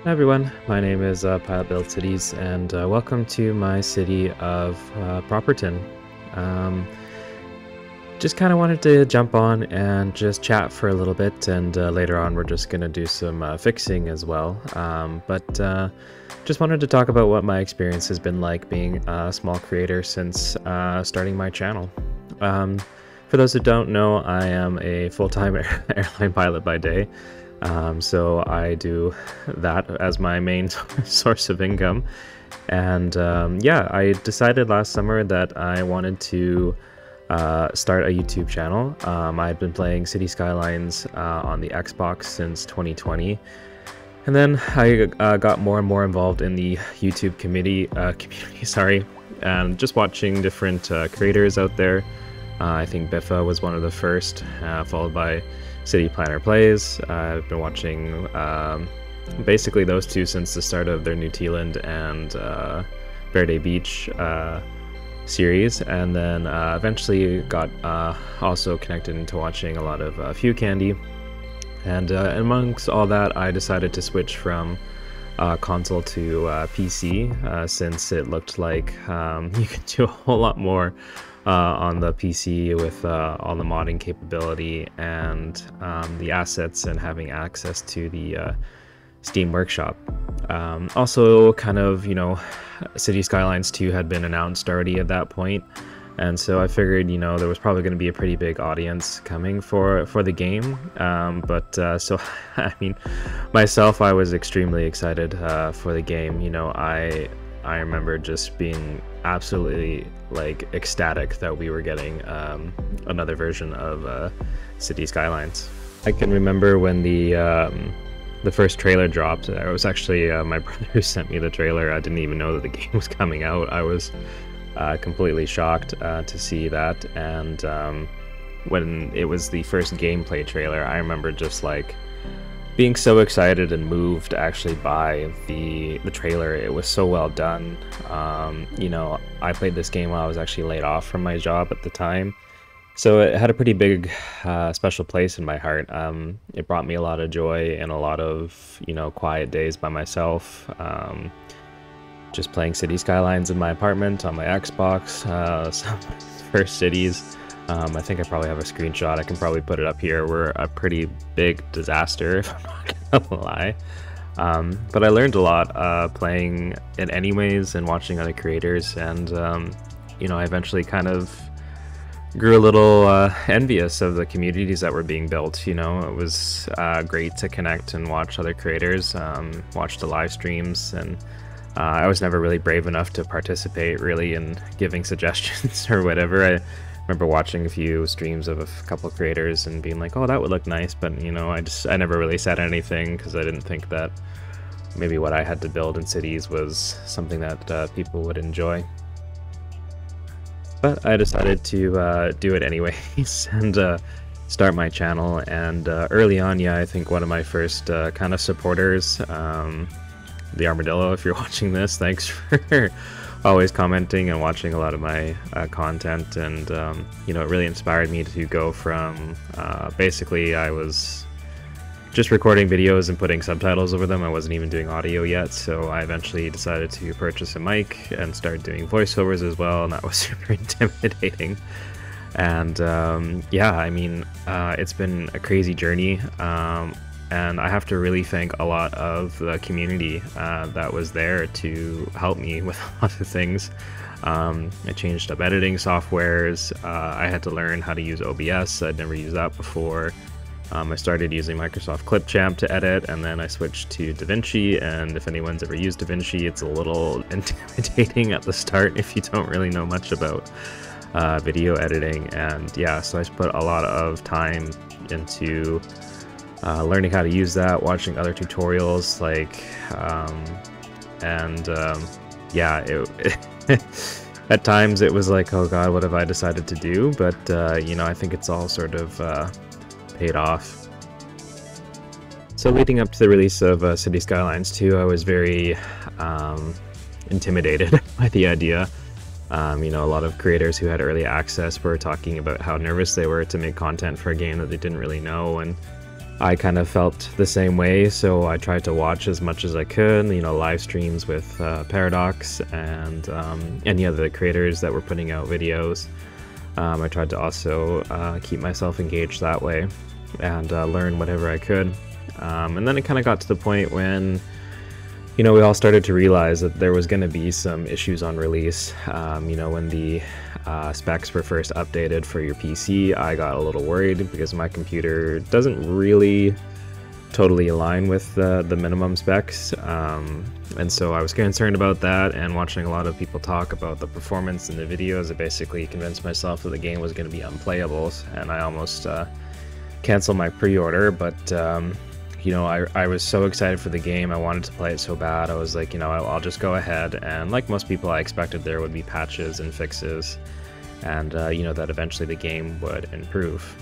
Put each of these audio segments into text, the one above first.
Hi everyone, my name is Pilot Build Cities, and welcome to my city of Properton. Um, just kind of wanted to jump on and just chat for a little bit, and later on we're just going to do some fixing as well. But just wanted to talk about what my experience has been like being a small creator since starting my channel. For those who don't know, I am a full-time airline pilot by day. So I do that as my main source of income. And yeah, I decided last summer that I wanted to start a YouTube channel. I had been playing City Skylines on the Xbox since 2020. And then I got more and more involved in the YouTube community, sorry, and just watching different creators out there. I think Biffa was one of the first, followed by City Planner Plays. I've been watching basically those two since the start of their New Zealand and Verde Beach series, and then eventually got also connected into watching a lot of Few Candy. And amongst all that, I decided to switch from console to PC since it looked like you could do a whole lot more on the PC with all the modding capability and the assets and having access to the Steam Workshop. Also, kind of, you know, City Skylines 2 had been announced already at that point, and so I figured, you know, there was probably going to be a pretty big audience coming for the game. So, I mean, myself, I was extremely excited for the game. You know, I remember just being absolutely like ecstatic that we were getting another version of City Skylines. I can remember when the first trailer dropped. It was actually my brother who sent me the trailer. I didn't even know that the game was coming out. I was completely shocked to see that. And when it was the first gameplay trailer, I remember just like being so excited and moved actually by the trailer. It was so well done. You know, I played this game while I was actually laid off from my job at the time, so it had a pretty big special place in my heart. It brought me a lot of joy and a lot of, you know, quiet days by myself, just playing City Skylines in my apartment on my Xbox. Some first cities. I think I probably have a screenshot. I can probably put it up here. We're a pretty big disaster, if I'm not gonna lie. But I learned a lot playing it anyways and watching other creators, and you know, I eventually kind of grew a little envious of the communities that were being built. You know, it was great to connect and watch other creators, watch the live streams, and I was never really brave enough to participate really in giving suggestions or whatever. I remember watching a few streams of a couple creators and being like, oh, that would look nice, but you know, I never really said anything because I didn't think that maybe what I had to build in cities was something that people would enjoy. But I decided to do it anyways and start my channel. And early on, yeah, I think one of my first kind of supporters, the Armadillo, if you're watching this, thanks for always commenting and watching a lot of my content. And you know, it really inspired me to go from basically I was just recording videos and putting subtitles over them. I wasn't even doing audio yet, so I eventually decided to purchase a mic and start doing voiceovers as well, and that was super intimidating. And yeah, I mean, it's been a crazy journey. And I have to really thank a lot of the community that was there to help me with a lot of things. I changed up editing softwares. I had to learn how to use OBS. I'd never used that before. I started using Microsoft Clipchamp to edit, and then I switched to DaVinci. And if anyone's ever used DaVinci, it's a little intimidating at the start if you don't really know much about video editing. And yeah, so I put a lot of time into learning how to use that, watching other tutorials, like, yeah, at times it was like, oh god, what have I decided to do? But, you know, I think it's all sort of paid off. So leading up to the release of City Skylines 2, I was very intimidated by the idea. You know, a lot of creators who had early access were talking about how nervous they were to make content for a game that they didn't really know, and I kind of felt the same way, so I tried to watch as much as I could, you know, live streams with Paradox and any other creators that were putting out videos. I tried to also keep myself engaged that way and learn whatever I could. And then it kind of got to the point when, you know, we all started to realize that there was going to be some issues on release. You know, when the specs were first updated for your PC, I got a little worried because my computer doesn't really totally align with the minimum specs. And so I was concerned about that, and watching a lot of people talk about the performance in the videos, I basically convinced myself that the game was going to be unplayable, and I almost canceled my pre-order. But you know, I was so excited for the game. I wanted to play it so bad. I was like, you know, I'll just go ahead, and like most people, I expected there would be patches and fixes, and you know, that eventually the game would improve.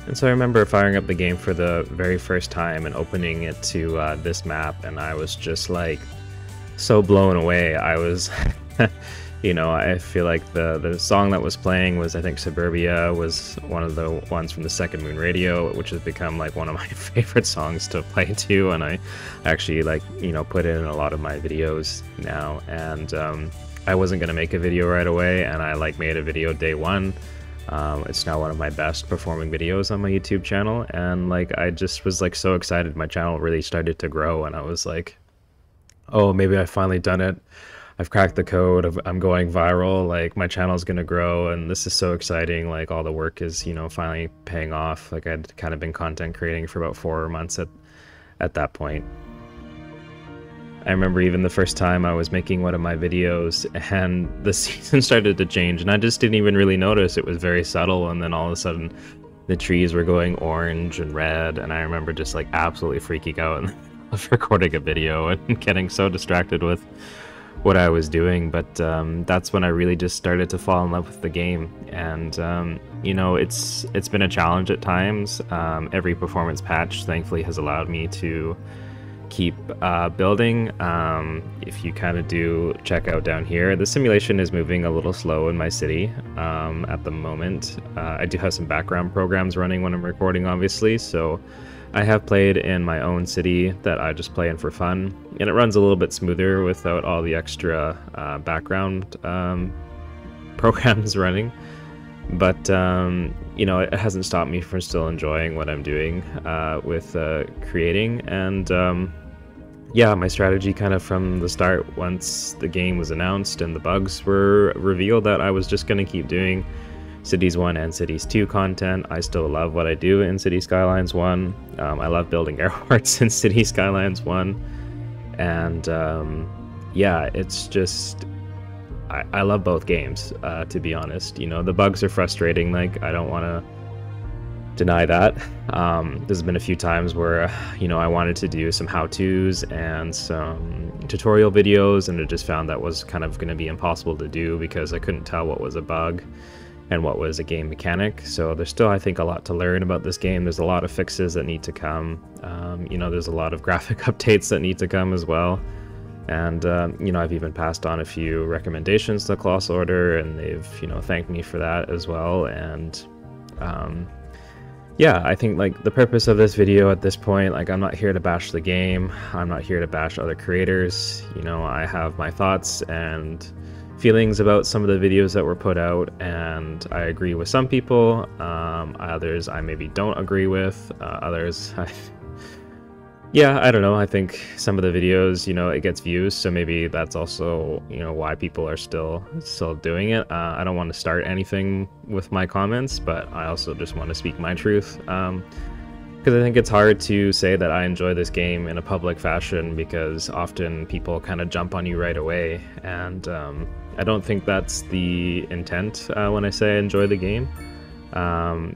And so I remember firing up the game for the very first time and opening it to this map, and I was just like so blown away. I was you know, I feel like the song that was playing was, I think Suburbia was one of the ones from the Second Moon Radio, which has become like one of my favorite songs to play to, and I actually, like, you know, put it in a lot of my videos now. And I wasn't gonna make a video right away, and I like made a video day one. It's now one of my best performing videos on my YouTube channel, and like I just was like so excited. My channel really started to grow, and I was like, oh, maybe I've finally done it. I've cracked the code. I'm going viral. Like, my channel's gonna grow, and this is so exciting. Like, all the work is, you know, finally paying off. Like, I'd kind of been content creating for about 4 months at that point. I remember even the first time I was making one of my videos and the season started to change, and I just didn't even really notice. It was very subtle, and then all of a sudden the trees were going orange and red, and I remember just like absolutely freaking out and recording a video and getting so distracted with what I was doing. But that's when I really just started to fall in love with the game. And you know, it's been a challenge at times. Every performance patch thankfully has allowed me to keep building. If you kind of do check out down here, the simulation is moving a little slow in my city at the moment. I do have some background programs running when I'm recording, obviously, so I have played in my own city that I just play in for fun, and it runs a little bit smoother without all the extra background programs running. But you know, it hasn't stopped me from still enjoying what I'm doing with creating. And yeah, my strategy kind of from the start, once the game was announced and the bugs were revealed, that I was just going to keep doing Cities 1 and Cities 2 content. I still love what I do in City Skylines 1. I love building airports in City Skylines 1. And yeah, it's just, I love both games, to be honest. You know, the bugs are frustrating, like, I don't want to deny that. There's been a few times where, you know, I wanted to do some how-tos and some tutorial videos, and I just found that was kind of going to be impossible to do because I couldn't tell what was a bug and what was a game mechanic. So there's still, I think, a lot to learn about this game. There's a lot of fixes that need to come. You know, there's a lot of graphic updates that need to come as well. And, you know, I've even passed on a few recommendations to Colossal Order, and they've, you know, thanked me for that as well. And yeah, I think, like, the purpose of this video at this point, like, I'm not here to bash the game. I'm not here to bash other creators. You know, I have my thoughts and feelings about some of the videos that were put out, and I agree with some people. Others I maybe don't agree with. Others yeah, I don't know. I think some of the videos, you know, it gets views, so maybe that's also, you know, why people are still doing it. I don't want to start anything with my comments, but I also just want to speak my truth, because I think it's hard to say that I enjoy this game in a public fashion, because often people kind of jump on you right away, and I don't think that's the intent when I say I enjoy the game.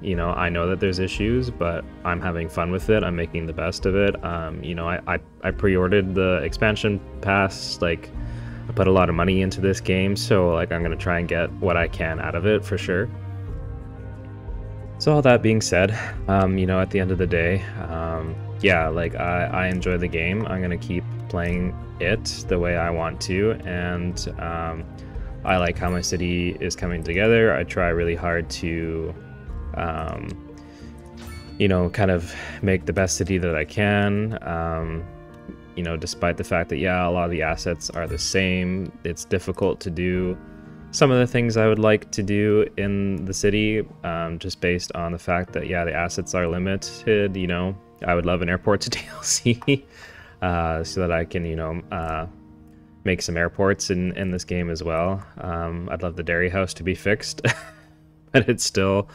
You know, I know that there's issues, but I'm having fun with it. I'm making the best of it. You know, I pre-ordered the expansion pass. Like, I put a lot of money into this game, so like I'm gonna try and get what I can out of it for sure. So all that being said, you know, at the end of the day, yeah, like I enjoy the game. I'm gonna keep playing it the way I want to, and I like how my city is coming together. I try really hard to you know, kind of make the best city that I can. You know, despite the fact that, yeah, a lot of the assets are the same, it's difficult to do some of the things I would like to do in the city, just based on the fact that, yeah, the assets are limited. You know, I would love an airports DLC so that I can, you know, make some airports in this game as well. I'd love the dairy house to be fixed, but it's still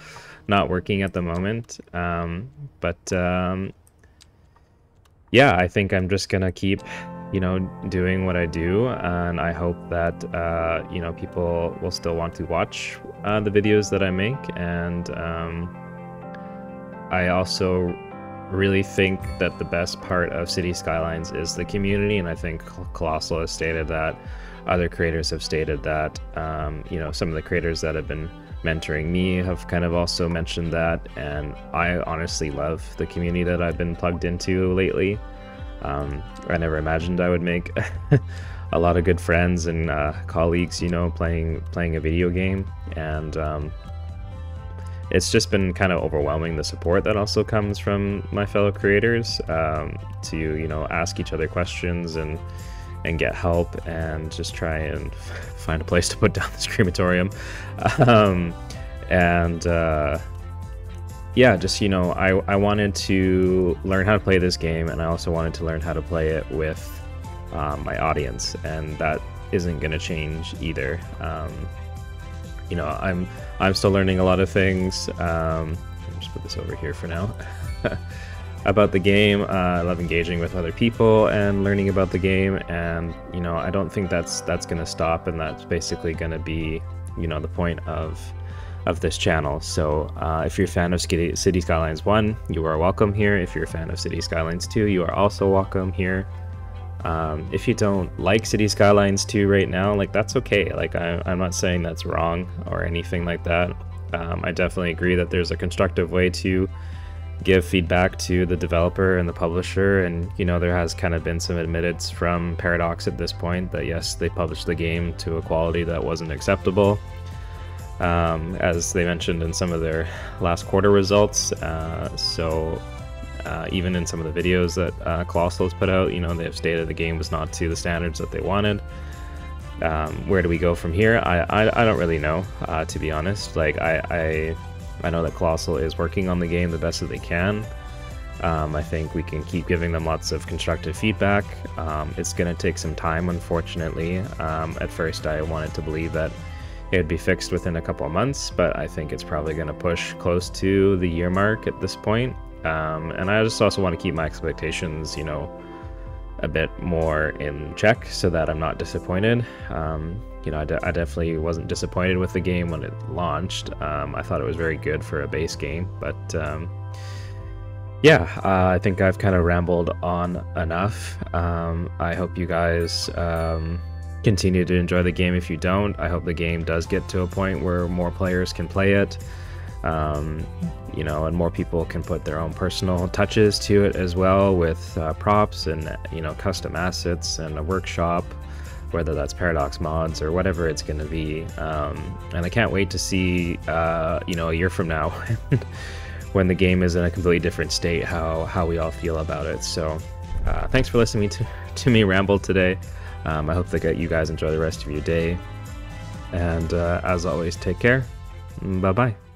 not working at the moment. Yeah, I think I'm just gonna keep, you know, doing what I do, and I hope that, you know, people will still want to watch the videos that I make. And I also really think that the best part of City Skylines is the community, and I think Colossal has stated that, other creators have stated that, you know, some of the creators that have been mentoring me have kind of also mentioned that, and I honestly love the community that I've been plugged into lately. I never imagined I would make a lot of good friends and colleagues, you know, playing a video game, and it's just been kind of overwhelming, the support that also comes from my fellow creators, to, you know, ask each other questions and get help, and just try and find a place to put down this crematorium. Yeah, just, you know, I wanted to learn how to play this game, and I also wanted to learn how to play it with my audience, and that isn't going to change either. You know, I'm still learning a lot of things. I'll just put this over here for now. About the game. I love engaging with other people and learning about the game, and, you know, I don't think that's going to stop, and that's basically going to be, you know, the point of this channel. So if you're a fan of City Skylines 1, you are welcome here. If you're a fan of City Skylines 2, you are also welcome here. If you don't like City Skylines 2 right now, like, that's okay. Like, I'm not saying that's wrong or anything like that. I definitely agree that there's a constructive way to give feedback to the developer and the publisher, and, you know, there has kind of been some admittance from Paradox at this point that, yes, they published the game to a quality that wasn't acceptable, as they mentioned in some of their last quarter results. Even in some of the videos that Colossal has put out, you know, they have stated the game was not to the standards that they wanted. Where do we go from here? I don't really know, to be honest. Like, I know that Colossal is working on the game the best that they can. I think we can keep giving them lots of constructive feedback. It's going to take some time, unfortunately. At first, I wanted to believe that it would be fixed within a couple of months, but I think it's probably going to push close to the year mark at this point. And I just also want to keep my expectations, you know, a bit more in check so that I'm not disappointed. You know, I definitely wasn't disappointed with the game when it launched. I thought it was very good for a base game, but yeah, I think I've kind of rambled on enough. I hope you guys continue to enjoy the game. If you don't, I hope the game does get to a point where more players can play it, you know, and more people can put their own personal touches to it as well, with props and, you know, custom assets and a workshop, whether that's Paradox mods or whatever it's going to be. And I can't wait to see, you know, a year from now when the game is in a completely different state, how we all feel about it. So thanks for listening to me ramble today. I hope that you guys enjoy the rest of your day, and as always, take care. Bye bye.